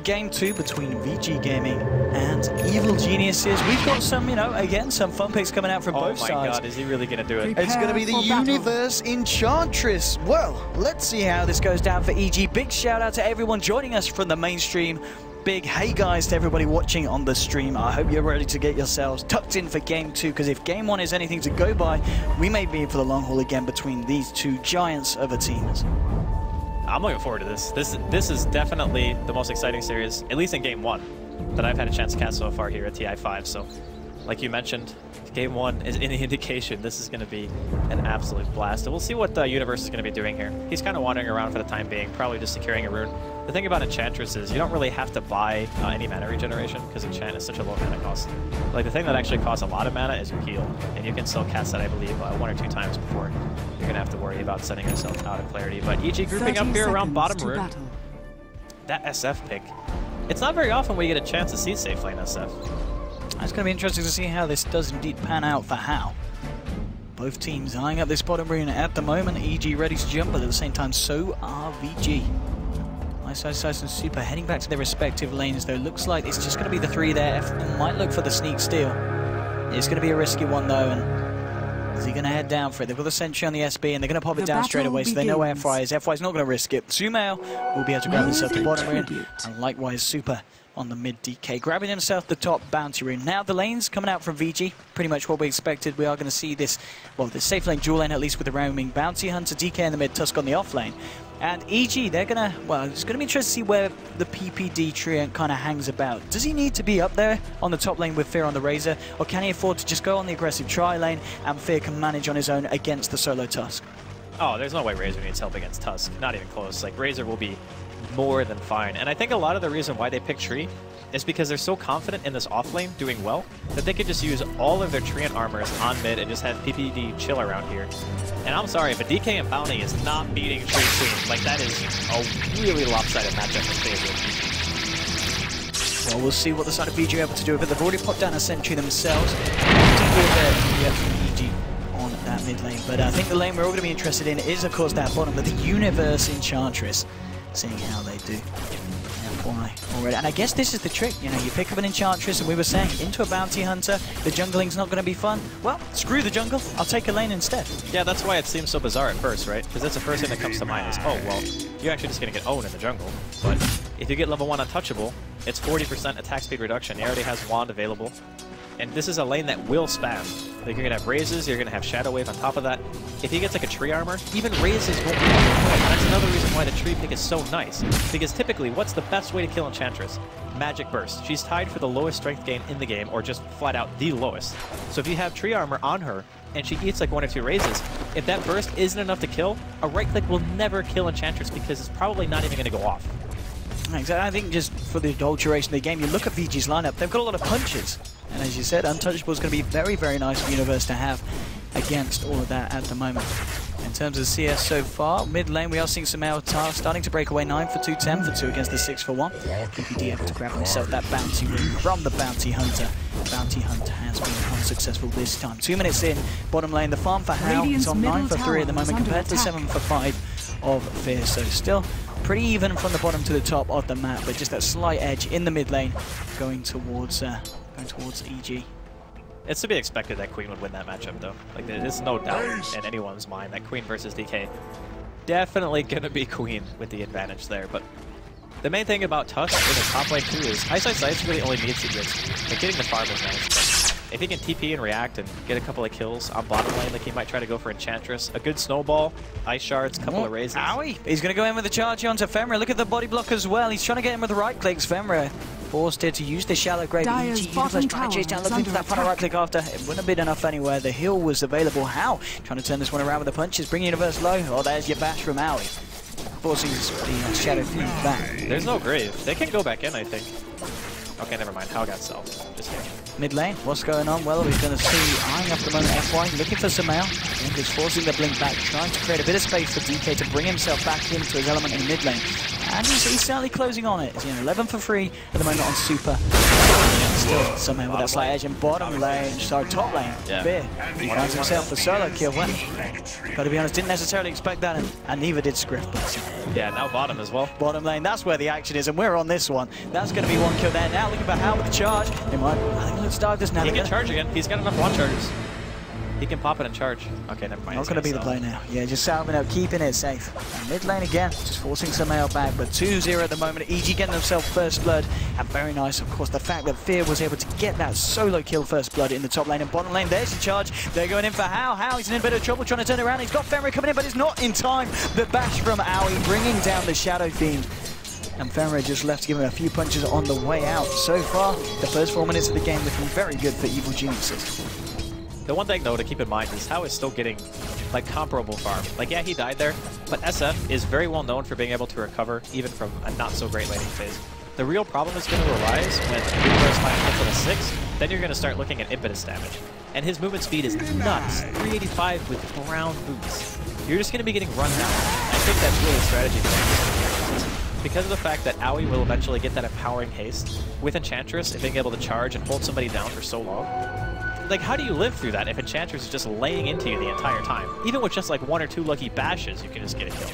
game 2 between VG Gaming and Evil Geniuses. We've got some, you know, again, some fun picks coming out from both sides. Oh my god, is he really going to do it? It's going to be the Universe Enchantress. Well, let's see how this goes down for EG. Big shout out to everyone joining us from the mainstream. Big hey guys to everybody watching on the stream. I hope you're ready to get yourselves tucked in for game 2, because if game 1 is anything to go by, we may be in for the long haul again between these two giants of a teams. I'm looking forward to this. This is definitely the most exciting series, at least in game 1, that I've had a chance to catch so far here at TI5. So, like you mentioned, game 1 is any indication this is going to be an absolute blast. And we'll see what the Universe is going to be doing here. He's kind of wandering around for the time being, probably just securing a rune. The thing about Enchantress is you don't really have to buy any mana regeneration, because Enchant is such a low mana cost. Like, the thing that actually costs a lot of mana is your heal, and you can still cast that, I believe, 1 or 2 times before you're going to have to worry about sending yourself out of clarity. But EG grouping up here around bottom rune. That SF pick. It's not very often we get a chance to see safe lane SF. It's going to be interesting to see how this does indeed pan out for Hao. Both teams eyeing up this bottom rune at the moment. EG ready to jump, but at the same time, so are VG. Ice and Super heading back to their respective lanes, though. Looks like it's just going to be the 3 there. Might look for the sneak steal. It's going to be a risky one, though, and is he going to head down for it? They've got the Sentry on the SB, and they're going to pop it down straight away, so they know where FY is. FY's not going to risk it. Sumail will be able to grab himself the bottom rune, and likewise Super on the mid DK, grabbing himself the top bounty rune. Now the lanes coming out from VG, pretty much what we expected. We are going to see this, well, the safe lane, dual lane at least, with the roaming bounty hunter, DK in the mid, Tusk on the off lane. And EG, they're going to, well, it's going to be interesting to see where the PPD Treant kind of hangs about. Does he need to be up there on the top lane with Fear on the Razor, or can he afford to just go on the aggressive tri lane and Fear can manage on his own against the solo Tusk? Oh, there's no way Razor needs help against Tusk. Not even close. Like, Razor will be more than fine. And I think a lot of the reason why they pick Tree is because they're so confident in this offlane doing well that they could just use all of their Treant armors on mid and just have PPD chill around here. And I'm sorry, but DK and Bounty is not beating Tree Queen. Like, that is a really lopsided matchup in favor. Well, we'll see what the side of VG are able to do with it. They've already popped down a Sentry themselves. EG on that mid lane. But I think the lane we're all going to be interested in is, of course, that bottom, but the Universe Enchantress. Seeing how they do. FY already. And I guess this is the trick, you know, you pick up an Enchantress, and we were saying, into a Bounty Hunter, the jungling's not going to be fun. Well, screw the jungle, I'll take a lane instead. Yeah, that's why it seems so bizarre at first, right? Because that's the first thing that comes to mind is, oh, well, you're actually just going to get owned in the jungle. But if you get level 1 Untouchable, it's 40% attack speed reduction. He already has Wand available. And this is a lane that will spam. Like, you're going to have Razes, you're going to have Shadow Wave on top of that. If he gets like a Tree Armor, even Razes won't be able to play. And that's another reason why the Tree pick is so nice. Because typically, what's the best way to kill Enchantress? Magic Burst. She's tied for the lowest strength gain in the game, or just flat out the lowest. So if you have Tree Armor on her, and she eats like 1 or 2 Razes, if that burst isn't enough to kill, a right click will never kill Enchantress because it's probably not even going to go off. Exactly. I think just for the whole duration of the game, you look at VG's lineup, they've got a lot of punches. And as you said, Untouchable is going to be very, very nice for Universe to have against all of that at the moment. In terms of CS so far, mid lane we are seeing some Tar starting to break away. 9 for 2, 10 for 2 against the 6 for 1. PPD able to grab himself that bounty rune from the Bounty Hunter. Bounty Hunter has been unsuccessful this time. 2 minutes in, bottom lane, the farm for Hao is on 9 for 3 at the moment compared to 7 for 5 of Fear. So still pretty even from the bottom to the top of the map, but just that slight edge in the mid lane going towards EG. It's to be expected that Queen would win that matchup, though. Like, there's no doubt in anyone's mind that Queen versus DK, definitely gonna be Queen with the advantage there. But the main thing about Tusk in his top lane too is Ice really only needs secrets. Like, getting the farm is nice, but if he can TP and react and get a couple of kills on bottom lane, like he might try to go for Enchantress, a good snowball, Ice Shards, couple of Razes. Owie! He's gonna go in with the charge onto Femra. Look at the body block as well. He's trying to get him with the right clicks. Femra forced here to use the shallow grave. EG Universe trying to chase down, looking for that final right click after. It wouldn't have been enough anywhere. The heal was available. Hao trying to turn this one around with the punches, bring Universe low. Oh, there's your bash from Owie. Forcing the Shadow Fiend back. There's no grave. They can go back in, I think. Okay, never mind. Hao got self. Just kidding. Mid lane, what's going on? Well, we're going to see eyeing up the moment FY, looking for Sumail, and just forcing the blink back, trying to create a bit of space for DK to bring himself back into his element in mid lane. And he's certainly closing on it. He's 11 for free at the moment on Super. Still somehow with that slight edge in bottom lane, sorry, top lane. Yeah. Fear. He finds himself the solo kill. Well, gotta be honest, didn't necessarily expect that, and neither did Scriff. But Yeah, now bottom as well. bottom lane, that's where the action is, and we're on this one. That's going to be one kill there. Now looking for Hal with the charge. They might, I think let's dive this now. He can charge again. He's got enough one charges. He can pop it and charge. Okay, never mind. Not going to be the play now. Yeah, just salving out, keeping it safe. And mid lane again, just forcing Sumail back, but 2-0 at the moment. EG getting themselves first blood, and very nice, of course, the fact that Fear was able to get that solo kill first blood in the top lane and bottom lane. There's the charge. They're going in for Hal. Hal, he's in a bit of trouble trying to turn around. He's got Fenrir coming in, but it's not in time. The bash from Aui bringing down the Shadow Fiend. And Fenrir just left to give him a few punches on the way out. So far, the first 4 minutes of the game looking very good for Evil Geniuses. The one thing, though, to keep in mind is Hao is still getting, like, comparable farm. Like, yeah, he died there, but SF is very well known for being able to recover, even from a not-so-great laning phase. The real problem is going to arise when Universe finally gets to the 6, then you're going to start looking at impetus damage. And his movement speed is nuts, 385 with brown boots. You're just going to be getting run down. I think that's really a strategy for because of the fact that Aui will eventually get that empowering haste with Enchantress and being able to charge and hold somebody down for so long. Like, how do you live through that if Enchantress is just laying into you the entire time? Even with just like 1 or 2 lucky bashes, you can just get a kill.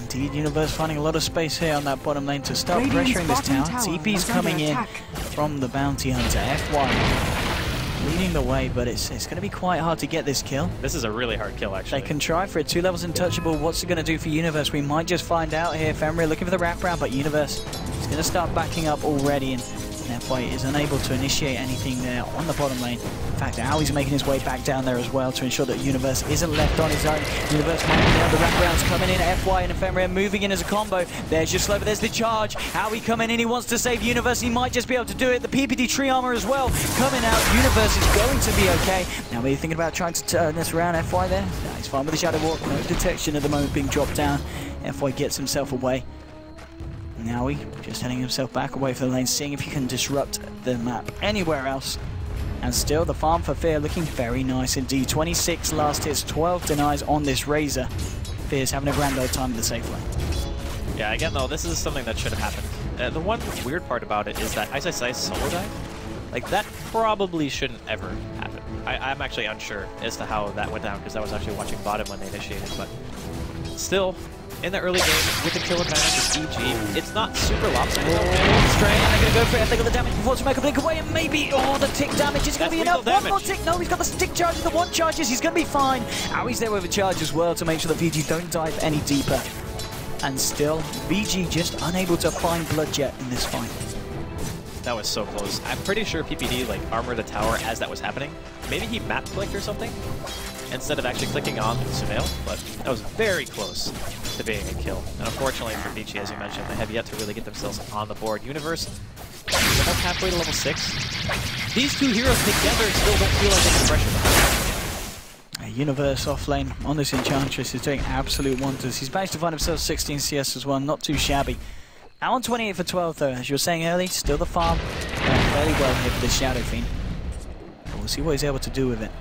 Indeed, Universe finding a lot of space here on that bottom lane to start pressuring this tower. TP's coming in from the Bounty Hunter. FY leading the way, but it's going to be quite hard to get this kill. This is a really hard kill, actually. They can try for it. 2 levels untouchable. What's it going to do for Universe? We might just find out here. Fenrir looking for the wraparound, but Universe is going to start backing up already, and FY is unable to initiate anything there on the bottom lane. In fact, Aui's making his way back down there as well to ensure that Universe isn't left on his own. Universe might have the wraparounds coming in. FY and Ephemeria moving in as a combo. There's just slow, but there's the charge. Aui coming in. He wants to save Universe. He might just be able to do it. The PPD tree armor as well coming out. Universe is going to be okay. Now, are you thinking about trying to turn this around? FY there? No, he's fine with the Shadow Walk. No detection at the moment being dropped down. FY gets himself away. Now he just heading himself back away from the lane, seeing if he can disrupt the map anywhere else. And still, the farm for Fear looking very nice indeed. 26 last hits, 12 denies on this Razor. Fear's having a grand old time in the safe lane. Yeah, again, though, this is something that should have happened. The one weird part about it is that Ice Ice Ice solo dive, like, that probably shouldn't ever happen. I'm actually unsure as to how that went down, because I was actually watching bottom when they initiated, but still, in the early game, with the kill advantage of EG, it's not super lopsided. Strain, they're going to go for it. They got the damage before to make a blink away, and maybe, oh, the tick damage is going to be enough. One more tick. No, he's got the stick charges, the 1 charges. He's going to be fine. Aui's there with a charge as well to make sure that VG don't dive any deeper. And still, VG just unable to find Bloodjet in this fight. That was so close. I'm pretty sure PPD, like, armored the tower as that was happening. Maybe he map clicked or something instead of actually clicking on Sumail, but that was very close to being a kill. And unfortunately for Vici, as you mentioned, they have yet to really get themselves on the board. Universe, almost halfway to level 6. These 2 heroes together still don't feel like there's pressure behind them. Universe off lane on this Enchantress is doing absolute wonders. He's managed to find himself 16 CS as well, not too shabby. Now on 28 for 12 though, as you were saying early, still the farm. Fairly well here for the Shadow Fiend. But we'll see what he's able to do with it.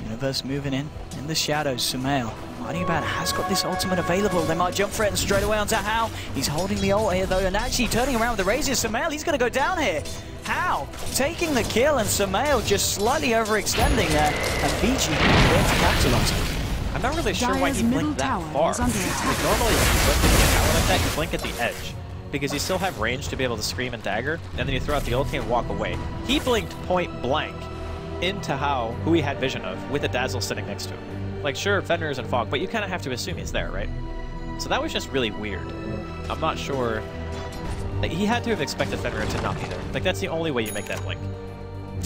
Universe moving in the shadows. Sumail, Mighty Bad has got this ultimate available. They might jump for it and straight away onto Hao. He's holding the ult here though, and actually turning around with the Razor. Sumail, he's going to go down here. Hao taking the kill, and Sumail just slightly overextending there, and Fiji there to capitalize. I'm not really sure why he blinked that far. Like, normally, if you blink at the tower like that, you blink at the edge, because you still have range to be able to scream and dagger, and then you throw out the ulti and walk away. He blinked point blank into Hao, who he had vision of, with a Dazzle sitting next to him. Like, sure, Fenrir's and Fog, but you kind of have to assume he's there, right? So that was just really weird. I'm not sure. Like, he had to have expected Fenrir to not be there. Like, that's the only way you make that blink.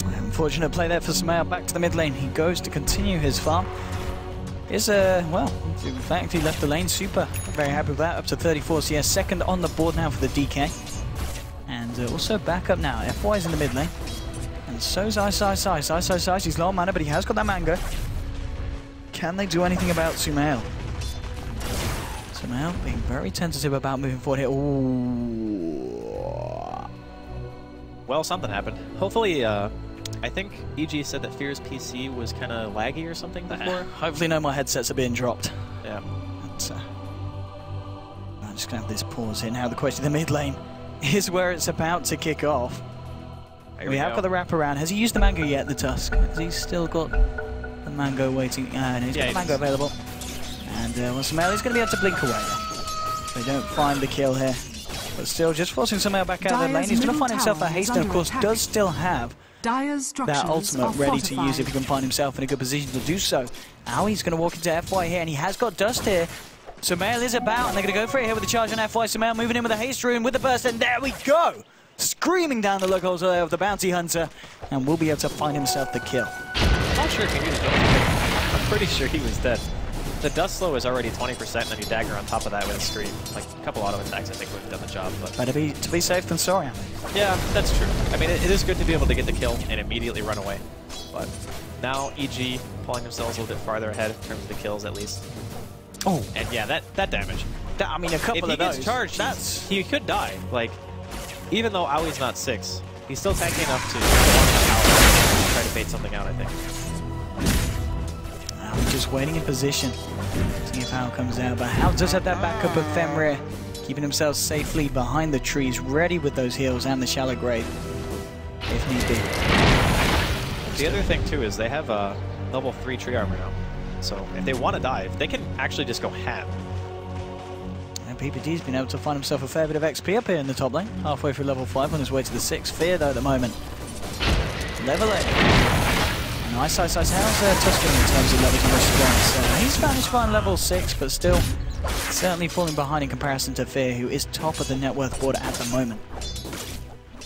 Unfortunate play there for Sumail. Back to the mid lane. He goes to continue his farm. Well, in fact, he left the lane super. Very happy with that. Up to 34 CS. Second on the board now for the DK. And also back up now. FY's in the mid lane. And so's Ice Ice Ice. Ice Ice Ice, he's low on mana, but he has got that mango. Can they do anything about Sumail? Sumail being very tentative about moving forward here. Ooh. Well, something happened. Hopefully, I think EG said that Fear's PC was kind of laggy or something before. Hopefully no more headsets are being dropped. Yeah. But, just going to have this pause here. Now the question, the mid lane is where it's about to kick off. We have got the wraparound. Has he used the mango yet, the Tusk? Has he still got the mango waiting? No, he's got the mango available. And Sumail is going to be able to blink away. They don't find the kill here. But still, just forcing Sumail back out of the lane. He's going to find himself a haste, and of course does still have that ultimate ready to use if he can find himself in a good position to do so. Now he's going to walk into FY here, and he has got Dust here. Sumail is about, and they're going to go for it here with the charge on FY. Sumail moving in with a haste rune with the burst, and there we go! Screaming down the lug holes of the Bounty Hunter, and will be able to find himself the kill. I'm not sure if he was dead. I'm pretty sure he was dead. The dust slow is already 20%, and then you dagger on top of that with a scream. Like, a couple auto attacks, I think, would have done the job. But better to be safe than sorry. Yeah, that's true. I mean, it is good to be able to get the kill and immediately run away. But now EG pulling themselves a little bit farther ahead in terms of the kills, at least. Oh, and yeah, that damage. I mean, a couple of those. If he gets charged, he could die. Like, even though Aui's not 6, he's still tanky enough to try to bait something out, I think. Just waiting in position to see if Hao comes out, but Hao does have that backup of Fenrir, keeping himself safely behind the trees, ready with those heals and the shallow grave, if need be. The other thing too is they have a level 3 tree armor now, so if they want to dive, they can actually just go ham. And PPD's been able to find himself a fair bit of XP up here in the top lane, halfway through level 5 on his way to the 6. Fear though at the moment. Level 8. Nice. How's Tuscan in terms of levels and response? He's managed to find level 6, but still certainly falling behind in comparison to Fear, who is top of the net worth board at the moment.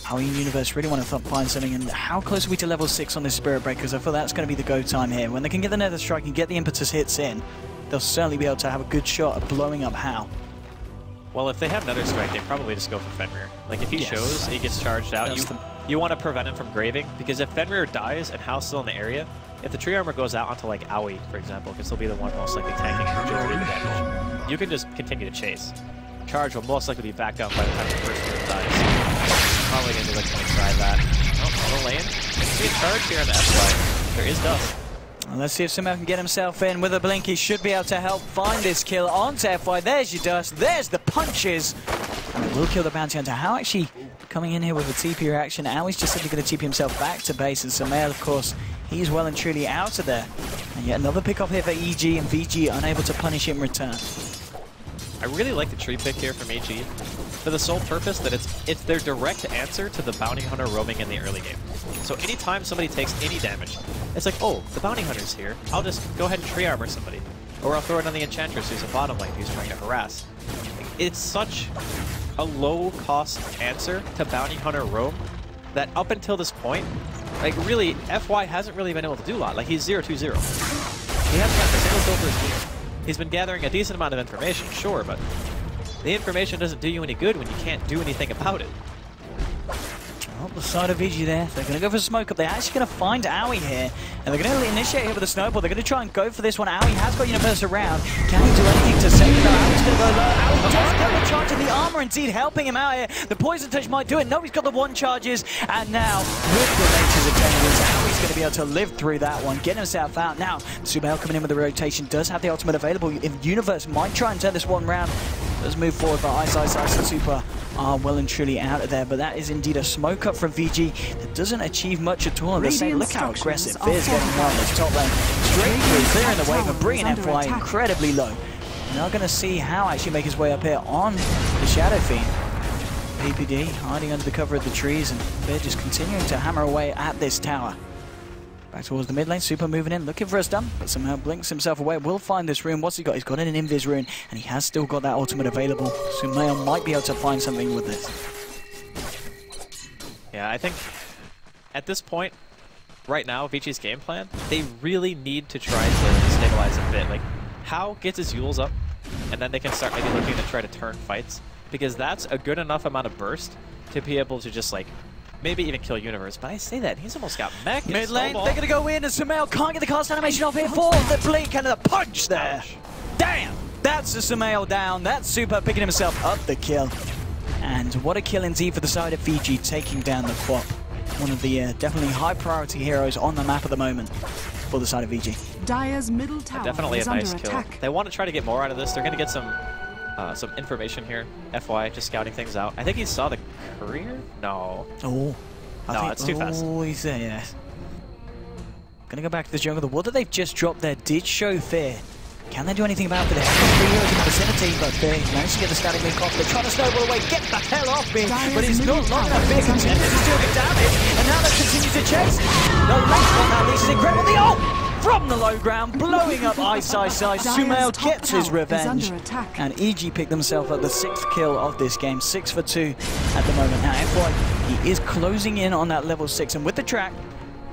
How Universe really want to find something, and how close are we to level 6 on this Spirit Break? Because I feel that's going to be the go time here. When they can get the Nether Strike and get the impetus hits in, they'll certainly be able to have a good shot at blowing up Hao. Well, if they have Nether Strike, they probably just go for Fenrir. Like, if he shows he gets charged out, you want to prevent him from graving, because if Fenrir dies and Hao's still in the area, if the tree armor goes out onto, like, Aoi, for example, because he'll be the one most likely tanking majority of the damage, you can just continue to chase. Charge will most likely be backed up by the time the first hero dies. Probably going to be looking to try that. Oh, the lane. See a charge here on the FY. There is Dust. Well, let's see if Sumail can get himself in with a blink. He should be able to help find this kill onto FY. There's your Dust. There's the punches. And it will kill the Bounty Hunter. Hao actually coming in here with a TP reaction. Aoi's just simply going to TP himself back to base. And Sumail, of course, he's well and truly out of there. And yet another pick off here for EG, and VG unable to punish in return. I really like the tree pick here from EG for the sole purpose that it's their direct answer to the Bounty Hunter roaming in the early game. So anytime somebody takes any damage, it's like, oh, the Bounty Hunter's here. I'll just go ahead and tree armor somebody. Or I'll throw it on the Enchantress, who's a bottom lane, who's trying to harass. It's such a low-cost answer to Bounty Hunter roam that up until this point, like really, FY hasn't really been able to do a lot. Like, he's 0-2-0. He hasn't gotten a single kill for his team. He's been gathering a decent amount of information, sure, but the information doesn't do you any good when you can't do anything about it. Well, the side of VG there. They're going to go for a smoke up. They're actually going to find Aoi here. And they're going to initiate here with a snowball. They're going to try and go for this one. Aoi has got Universe around. Can he do anything to save it? No, Aoi's going to go low. Aoi does get the charge of the armor, indeed, helping him out here. The Poison Touch might do it. No, he's got the 1 charges. And now, with the Nature's Attendants, Aoi's going to be able to live through that one, get himself out. Now, Sumail coming in with the rotation, does have the ultimate available. If Universe might try and turn this one round, does move forward, but Ice and Super are well and truly out of there. But that is indeed a smoke up from VG that doesn't achieve much at all. They're saying, look how aggressive Fear's getting on this top lane. Straight through, clearing the wave and bringing FY incredibly low. We're now going to see Hao actually make his way up here on the Shadow Fiend. PPD hiding under the cover of the trees, and Fear just continuing to hammer away at this tower. Back towards the mid lane, Super moving in, looking for a stun, but somehow blinks himself away. Will find this rune. What's he got? He's got an Invis rune, and he has still got that ultimate available. Sumail might be able to find something with this. Yeah, I think at this point, right now, VG's game plan, they really need to try to stabilize a bit. Like, Hao gets his Yules up, and then they can start maybe looking to try to turn fights, because that's a good enough amount of burst to be able to just, like, maybe even kill Universe. But I say that, he's almost got mech. Mid lane, they're going to go in, and Sumail can't get the cast animation off here for the blink and the punch there. Ouch. Damn! That's the Sumail down. That's Super picking himself up the kill. And what a kill indeed for the side of VG, taking down the Quap. One of the definitely high priority heroes on the map at the moment for the side of VG. Dire's middle tower definitely a nice kill. They want to try to get more out of this. They're going to get some some information here. FY, just scouting things out. I think he saw the courier? No. Oh. No, it's too fast. Oh, he's there, yes. Gonna go back to the jungle. The ward that they've just dropped there did show Fear. Can they do anything about it? They have 3 heroes in the vicinity, but Fear managed to get the static link off. They're trying to snowball away. Get the hell off me! But he's not long enough. Fear continues to do the damage, and now they continue to chase. The last one now leads is incredible. The ult from the low ground, blowing up Ice. Sumail gets his revenge, and EG picked themselves up the 6th kill of this game. 6 for 2 at the moment. Now FY, he is closing in on that level 6, and with the track,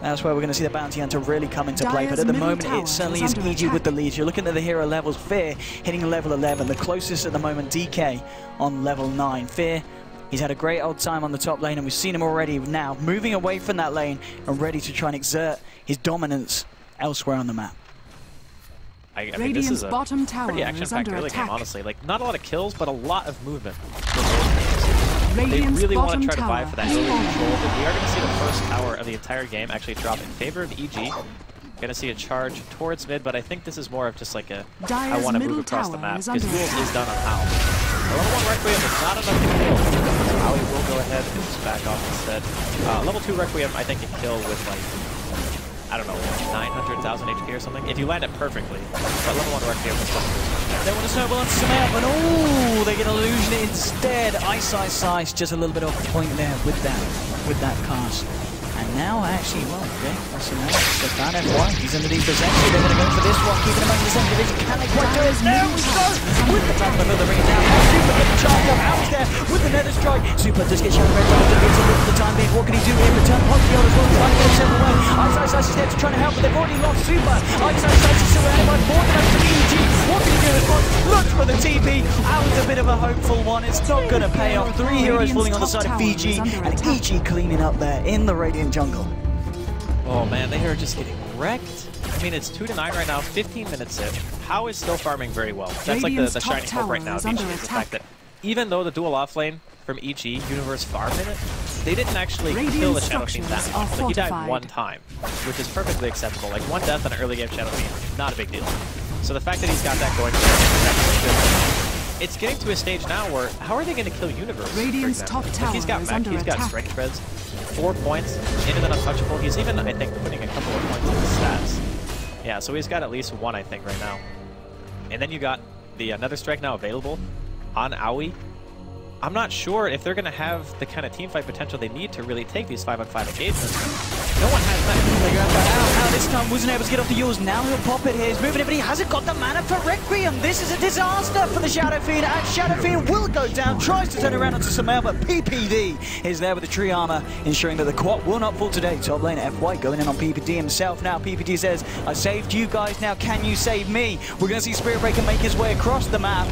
that's where we're going to see the Bounty Hunter really come into play. But at the moment, it certainly is EG with the lead. You're looking at the hero levels. Fear hitting level 11. The closest at the moment, DK on level 9. Fear, he's had a great old time on the top lane, and we've seen him already now moving away from that lane and ready to try and exert his dominance elsewhere on the map. I mean, this is a pretty action-packed early game, honestly. Like, not a lot of kills, but a lot of movement. They really want to try to vie for that early control, but we are going to see the first tower of the entire game actually drop in favor of EG. Going to see a charge towards mid, but I think this is more of just like a I want to move across the map, because duels is done on Howl. The level 1 Requiem is not enough to kill, so Howie will go ahead and just back off instead. Level 2 Requiem, I think, can kill with like, I don't know, 900,000 HP or something, if you land it perfectly. But level 1 Requiem is just they want to snowball onto Sumail, but oh, they get Illusion instead. Ice, just a little bit off point there with that cast. And now actually, well, okay, Sumail, so found FY, he's underneath the Sentry. They're going to go for this one, keeping him under the same division. Can they quite do it? There we go! With the top of the ring now, Super getting charged up out there with the Nether Strike. Super does get Shadow Red Diamond to beat him for the time being. What can he do here? Return Pontiel as well, trying to get himself away. Ice is there to try to help, but they've already lost Super. Ice is surrounded by 4 damage to EG. What can he do in response? Looks for the TP. That was a bit of a hopeful one. It's not going to pay off. 3 heroes falling on the side of Fiji, and EG cleaning up there in the Radiant jungle. Oh man, they are just getting wrecked. I mean, it's 2-9 right now, 15 minutes in. How is still farming very well. That's like the shining hope right now of EG, is the fact that even though the dual offlane from EG, Universe farmed in it, they didn't actually kill the Shadow Fiend that much. Like, he died 1 time, which is perfectly acceptable. Like, 1 death on an early game Shadow Fiend, not a big deal. So the fact that he's got that going for him, it's getting to a stage now where, how are they going to kill Universe, for example? Like, he's got mech, he's got strength spreads, 4 points, into the untouchable. He's even, I think, putting a couple of points in his stats. Yeah, so he's got at least 1, I think, right now. And then you got the Nether Strike now available on Aoi. I'm not sure if they're going to have the kind of teamfight potential they need to really take these 5-on-5 engagements. No one has that. This time wasn't able to get off the Yules. Now he'll pop it here. He's moving it, but he hasn't got the mana for Requiem. This is a disaster for the Shadow Fiend, and Shadow Fiend will go down. Tries to turn around onto Sumail, but PPD is there with the tree armor, ensuring that the quad will not fall today. Top lane FY going in on PPD himself now. PPD says, I saved you guys, now can you save me? We're going to see Spirit Breaker make his way across the map.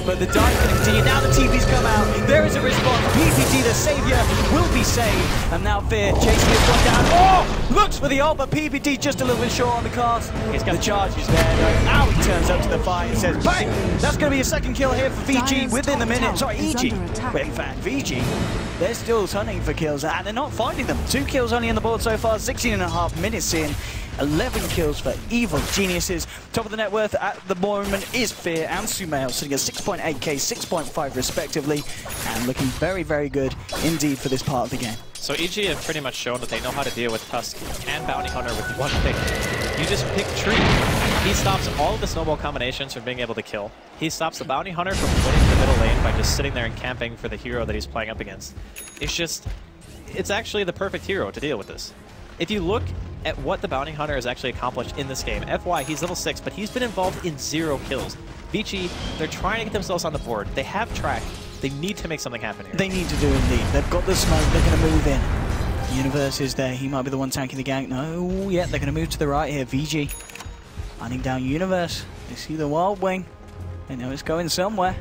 But the dive's going to continue. Now the TP's come out. There is a response. PPD, the savior, will be saved. And now Fear chasing this one down. Oh! Looks for the ult, but PPD just a little bit short on the cast. He's got the charge is there. Now he turns up to the fight and says, bang! That's going to be a 2nd kill here for VG within the minute. Sorry, EG. But in fact, VG, they're still hunting for kills, and they're not finding them. 2 kills only on the board so far. 16.5 minutes in. 11 kills for Evil Geniuses. Top of the net worth at the moment is Fear and Sumail, sitting at 6.8k, 6.5 respectively, and looking very, very good indeed for this part of the game. So EG have pretty much shown that they know how to deal with Tusk and Bounty Hunter with one thing. You just pick Tree. He stops all of the snowball combinations from being able to kill. He stops the Bounty Hunter from winning the middle lane by just sitting there and camping for the hero that he's playing up against. It's actually the perfect hero to deal with this. If you look at what the Bounty Hunter has actually accomplished in this game, FY, he's level 6, but he's been involved in 0 kills. Vici, they're trying to get themselves on the board. They have track. They need to make something happen here. They need to do indeed. They've got the smoke. They're going to move in. Universe is there. He might be the one tanking the gank. No, yeah, they're going to move to the right here. VG hunting down Universe. They see the Wild Wing. They know it's going somewhere.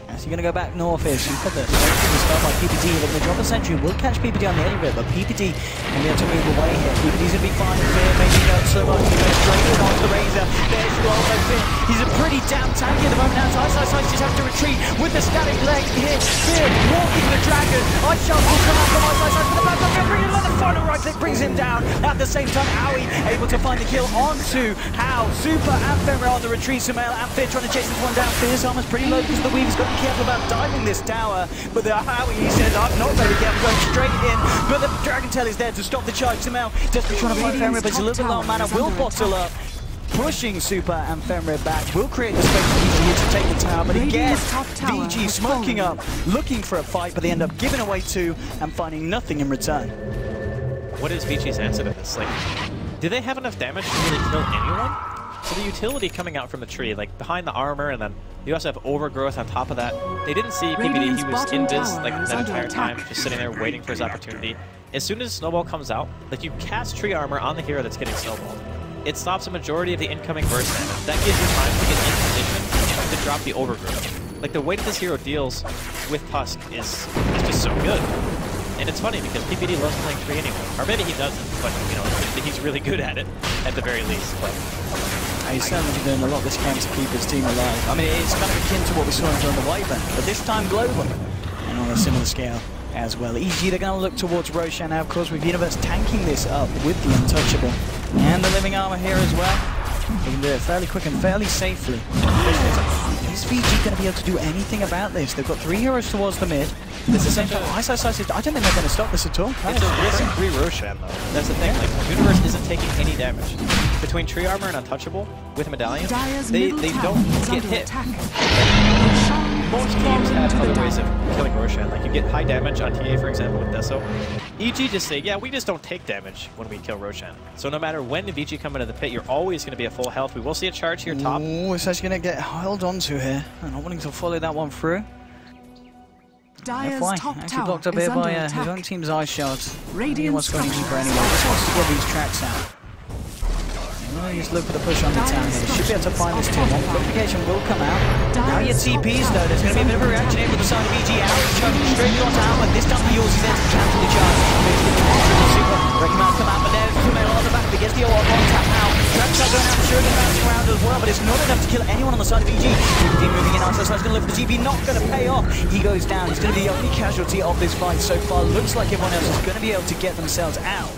As you're going to go back north here, Super the start by PPD. They're going to drop a Sentry. Will catch PPD on the edge of it, but PPD can be able to move away here. PPD's going to be fine with Fear, maybe not so much. He's going to straight in onto the Razor. There's Roll by Fear. He's a pretty damn tanky at the moment now. Ice just has to retreat with the static leg here. Fear walking the dragon. Ice Shark will come out from Ice for the back. They're bringing another final right right click brings him down. At the same time, Aui able to find the kill onto How. Super and Fenrir on the retreat. Sumail and Fear trying to chase this one down. Fear's armor's pretty low because the Weave has got to be careful about diving this tower. But the Aui, he says, I'm not very careful, going straight in. But the Dragon Tail is there to stop the charge. Sumail desperately trying to find Fenrir, but it's a little bit low on mana. Will bottle up. Pushing Super and Fenrir back, will create the space for VG to take the tower, but again, VG smoking up, looking for a fight, but they end up giving away 2 and finding nothing in return. What is VG's answer to this? Like, do they have enough damage to really kill anyone? So the utility coming out from the tree, like behind the armor, and then you also have overgrowth on top of that. They didn't see PPD, he was in Viz like that entire time, just sitting there waiting for his opportunity. As soon as Snowball comes out, like you cast tree armor on the hero that's getting snowballed. It stops a majority of the incoming burst damage. That gives you time to get in position to drop the overgrowth. Like the way that this hero deals with Tusk is just so good. And it's funny because PPD loves playing tree anyway. Or maybe he doesn't, but you know, he's really good at it, at the very least. But he's certainly doing a lot this game to keep his team alive. I mean, it's kind of akin to what we saw in the Wyvern, but this time global. And on a similar scale as well. EG, they're going to look towards Roshan now, of course, with Universe tanking this up with the Untouchable. And the Living Armor here as well. They can do it fairly quick and fairly safely. Is VG going to be able to do anything about this? They've got 3 heroes towards the mid. There's the same time. I don't think they're going to stop this at all. It's a risk-free Roshan, though. That's the thing. Like, Universe isn't taking any damage. Between Tree Armor and Untouchable, with Medallion, they don't get hit. Most teams have other ways of killing Roshan. Like, you get high damage on TA, for example, with Deso. EG just say, yeah, we just don't take damage when we kill Roshan. So no matter when VG come into the pit, you're always going to be at full health. We will see a charge here top. Oh, it's actually going to get held onto here. I'm not wanting to follow that one through. Dyer's top actually tower blocked up is here by under his own team's ice shards. He wants Radiant's to go deeper anyway. Just wants to get these tracks out. Well, just look for the push on the town here. Should be able to find this tier 1. Notification will come out. Now your TPs though, there's going to be a bit of a reaction here with the side of VG. Alex charging straight onto Alma. This time he uses it to cancel the charge. Super. Wrecking Mouse come out, but there's Sumail on the back. He gets the ult on tap now. Tracks are going out, sure to bounce around as well, but it's not enough to kill anyone on the side of VG. VG moving in, Arthur is going to look for the TP, not going to pay off. He goes down. He's going to be the only casualty of this fight so far. Looks like everyone else is going to be able to get themselves out.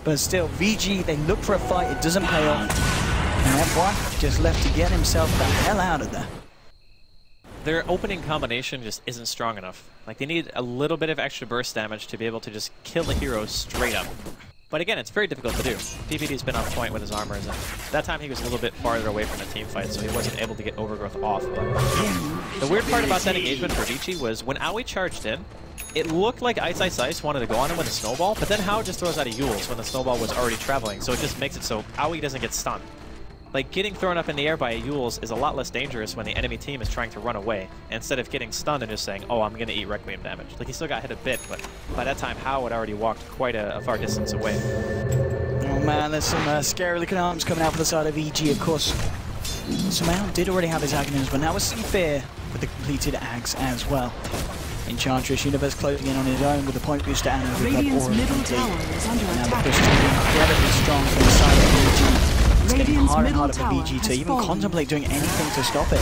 But still, VG, they look for a fight, it doesn't pay off. And F1 just left to get himself the hell out of there. Their opening combination just isn't strong enough. Like, they need a little bit of extra burst damage to be able to just kill the hero straight up. But again, it's very difficult to do. PPD's been on point with his armors, and that time he was a little bit farther away from the team fight, so he wasn't able to get overgrowth off. But the weird part about that engagement for Vici was when Aoi charged in, it looked like Ice Ice Ice wanted to go on him with a snowball, but then Hao just throws out a Yules when the snowball was already traveling, so it just makes it so Aoi doesn't get stunned. Like, getting thrown up in the air by a Yules is a lot less dangerous when the enemy team is trying to run away, instead of getting stunned and just saying, oh, I'm going to eat Requiem damage. Like, he still got hit a bit, but by that time, Hao had already walked quite a far distance away. Oh man, there's some scary looking arms coming out for the side of EG, of course. Sumail did already have his Aghanims, but now we're seeing Fear with the completed Aghs as well. Enchantress, Universe closing in on his own with the point booster and with that aura complete. Now the push is incredibly strong from the side of EG. It's getting harder and harder for VG to even contemplate doing anything to stop it.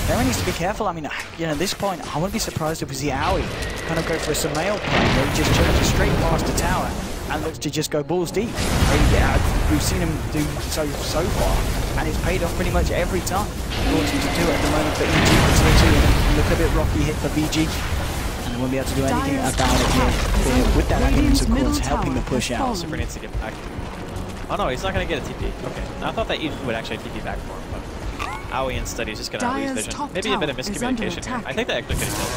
Fear needs to be careful. I mean, you know, at this point, I wouldn't be surprised if we see Aoi kind of go for a Sumail play where he just charges straight past the tower and looks to just go balls deep. Yeah, we've seen him do so far, and it's paid off pretty much every time. Fortunate to do it at the moment for EG. It's literally look a bit rocky hit for VG. And they won't be able to do anything about it here. With that Aghanims, of course, helping the push out. Super needs to get back. Oh no, he's not going to get a TP. Okay. I thought that Eden would actually TP back for him, but Aoi instead he's just going to lose vision. Maybe a bit of miscommunication here. I think that actually could have killed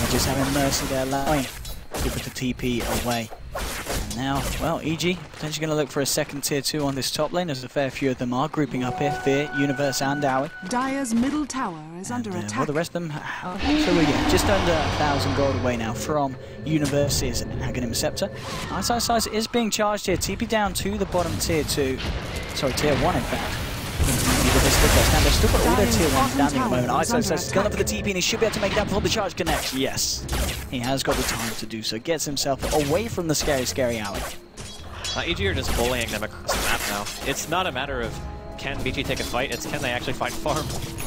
him. Just having Mercy there, allowing Super to TP away. And now, well, EG potentially going to look for a second tier 2 on this top lane, as a fair few of them are grouping up here. Fear, Universe and Aoi. Dyer's middle tower is under attack. Well, the rest of them, so we're getting just under 1,000 gold away now from Universe's Aghanim Scepter. Ice Ice Ice is being charged here. TP down to the bottom tier 2. Sorry, tier 1 in fact. They've still got all their tier 1 standing at the moment. Ice Ice Ice is going for the TP and he should be able to make it down before the charge connects. Yes, he has got the time to do so. Gets himself away from the scary Aoi. EG are just bullying them across the map now. It's not a matter of can VG take a fight, it's can they actually find farm.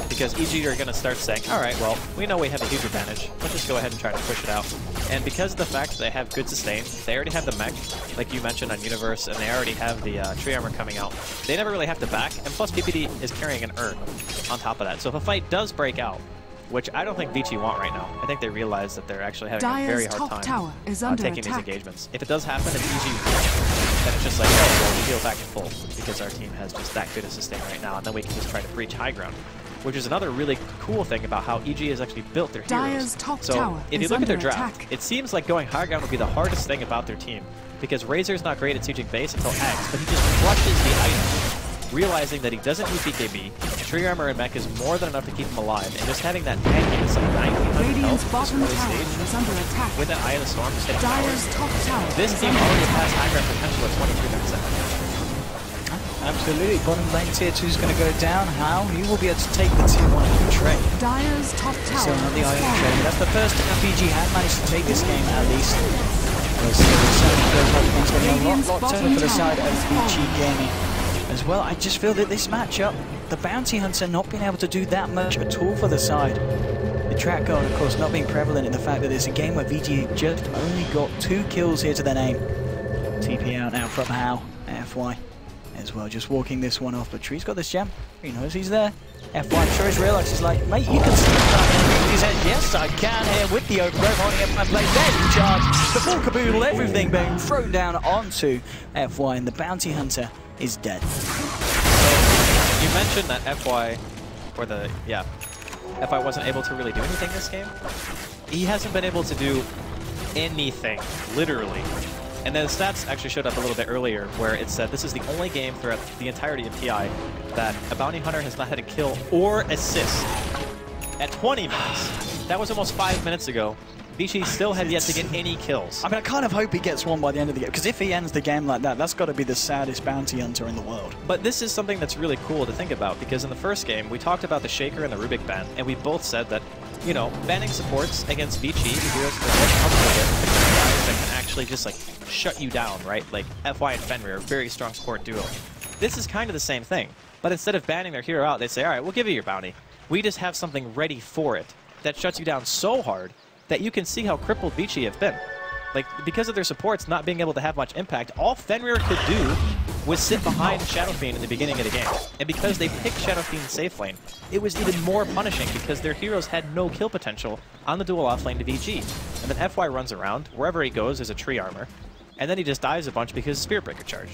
because EG are going to start saying, all right, well, we know we have a huge advantage. Let's just go ahead and try to push it out. And because of the fact that they have good sustain, they already have the mech, like you mentioned on Universe, and they already have the tree armor coming out. They never really have to back, and plus PPD is carrying an urn on top of that. So if a fight does break out, which I don't think Vici want right now. I think they realize that they're actually having a very hard time taking these engagements. If it does happen, if EG wins, then it's just like, oh, well, we heal back in full because our team has just that good a sustain right now, and then we can just try to breach high ground, which is another really cool thing about how EG has actually built their heroes. So if you look at their draft, it seems like going high ground would be the hardest thing about their team, because Razor's not great at sieging base until Axe, but he just crushes the item, realizing that he doesn't need BKB. Tree armor and mech is more than enough to keep him alive, and just having that tankiness of 1900 health this early stage with that Eye of the Storm just hitting towers. This team already has high ground potential at 23 seconds. Absolutely. Bottom lane tier 2 is going to go down. How? He will be able to take the tier 1 of the trade. Dyer's top tower. So not the Iron trade. That's the first FPG had managed to take this game at least. Things getting a lot locked in for the side of VG Gaming as well. I just feel that this matchup, the Bounty Hunter not being able to do that much at all for the side. The track guard, of course, not being prevalent in the fact that it's a game where VG just only got 2 kills here to their name. TP out now from How, FY as well, just walking this one off, but Tree's got this gem. He knows he's there. FY, I'm sure he's realised, he's like, mate, you can see that. He said, yes, I can here with the overgrowth holding up my plate. There's the charge, the full caboodle, everything being thrown down onto FY, and the Bounty Hunter is dead. So you mentioned that FY wasn't able to really do anything this game. He hasn't been able to do anything, literally. And then the stats actually showed up a little bit earlier, where it said this is the only game throughout the entirety of TI that a Bounty Hunter has not had a kill or assist at 20 minutes. That was almost 5 minutes ago. Vici still had yet to get any kills. I mean, I kind of hope he gets one by the end of the game, because if he ends the game like that, that's got to be the saddest Bounty Hunter in the world. But this is something that's really cool to think about, because in the first game, we talked about the Shaker and the Rubik ban, and we both said that, you know, banning supports against Vici, the heroes that are comfortable with, guys that can actually just, like, shut you down, right? Like, FY and Fenrir are a very strong support duo. This is kind of the same thing, but instead of banning their hero out, they say, all right, we'll give you your bounty. We just have something ready for it that shuts you down so hard that you can see how crippled Vici have been. Like, because of their supports not being able to have much impact, all Fenrir could do was sit behind Shadow Fiend in the beginning of the game. And because they picked Shadow Fiend safe lane, it was even more punishing because their heroes had no kill potential on the dual off lane to VG. And then FY runs around, wherever he goes there's a tree armor, and then he just dies a bunch because of Spirit Breaker charge.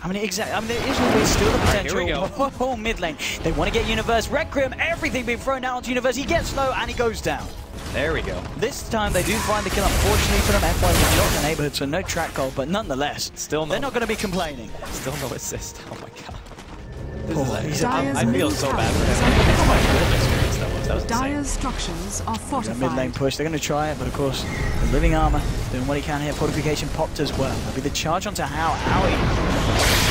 I mean, exactly. I mean, there is always still the potential. Right, here we go. Oh, mid lane. They want to get Universe. Requiem, everything being thrown down onto Universe. He gets low and he goes down. There we go. This time they do find the kill. Unfortunately for them, FY was not in the neighborhood, so no track goal, but nonetheless, they're not going to be complaining. Still no assist. Oh my god. I feel so bad for him. How much good experience that was. Dyer's structures are fortified. Mid lane push. They're going to try it, but of course, the living armor doing what he can here. Fortification popped as well. That'll be the charge onto How. Howie.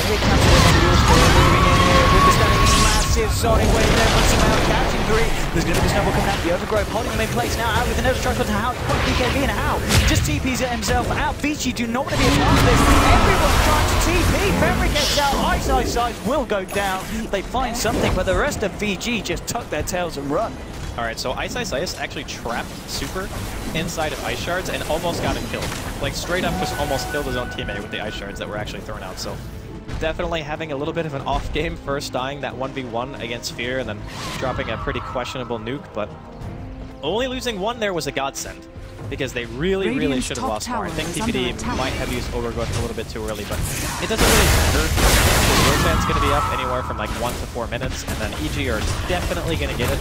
Moving in here with the standing massive Sonic wave there. Puts him out, catching 3. There's going to be snowball coming out. The overgrowth holding him in place now. Out with another strike onto How. Put BKB and How just TPs it himself out. Vici do not want to be a part of this. Everyone's trying to TP. Fenrir gets out. Ice will go down. They find something, but the rest of VG just tuck their tails and run. Alright, so Ice actually trapped Super inside of Ice Shards and almost got him killed. Like, straight up just almost killed his own teammate with the Ice Shards that were actually thrown out. So definitely having a little bit of an off game, first dying that 1v1 against Fear and then dropping a pretty questionable nuke, but only losing one there was a godsend, because they really should have lost more. I think TPD might have used Overgrowth a little bit too early, but it doesn't really matter. The Roseman's going to be up anywhere from like 1 to 4 minutes, and then EG are definitely going to get it.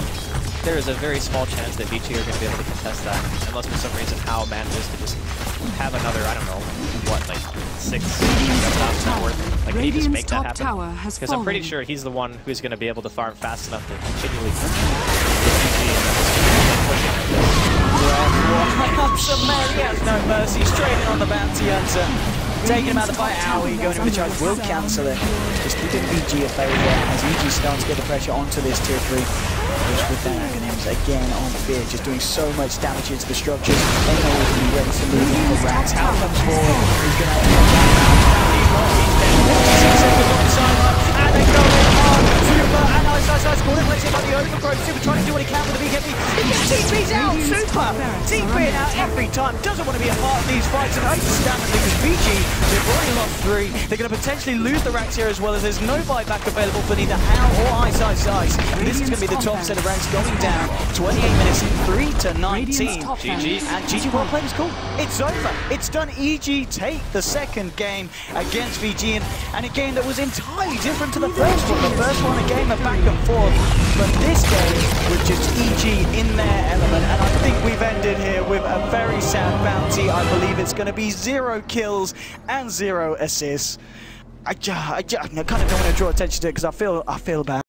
There is a very small chance that VG are going to be able to contest that, unless for some reason How manages to just have another, I don't know, what, like 6 stops net worth. Like, can he just make that happen? Because I'm pretty sure he's the one who's going to be able to farm fast enough to continually push He has no mercy, straight in on the Bounty Hunter. Taking him out of the fight. Howie going in with the charge will cancel it. Just keeping VG a favour as VG starts to get the pressure onto this tier 3. Just with that Aghanims again on Fear, just doing so much damage into the structures. They know he's going to be ready to move in the racks. How comes forward? He's going to have to go down. He's dead. 56 seconds on the sideline, and they go in hard. Super, and nice, corner plays it by the overgrowth. Super trying to do what he can with the BKB. He gets TP'd out, Super! TP'd out every time, doesn't want to be a part of these fights, and understandably, because VG, they've already lost 3. They're going to potentially lose the ranks here as well, as there's no buyback available for neither Hal or Ice. This is going to be the top set of ranks going down. 28 minutes, 3-19. GG. And GG, well played, is cool. It's over. It's done. EG take the second game against VG, and a game that was entirely different to the first one. The first one, a game of back and forth, but this game was just EG in their element, and I think we've ended here with a very sad bounty. I believe it's going to be 0 kills and 0 assists. I kind of don't want to draw attention to it because I feel bad.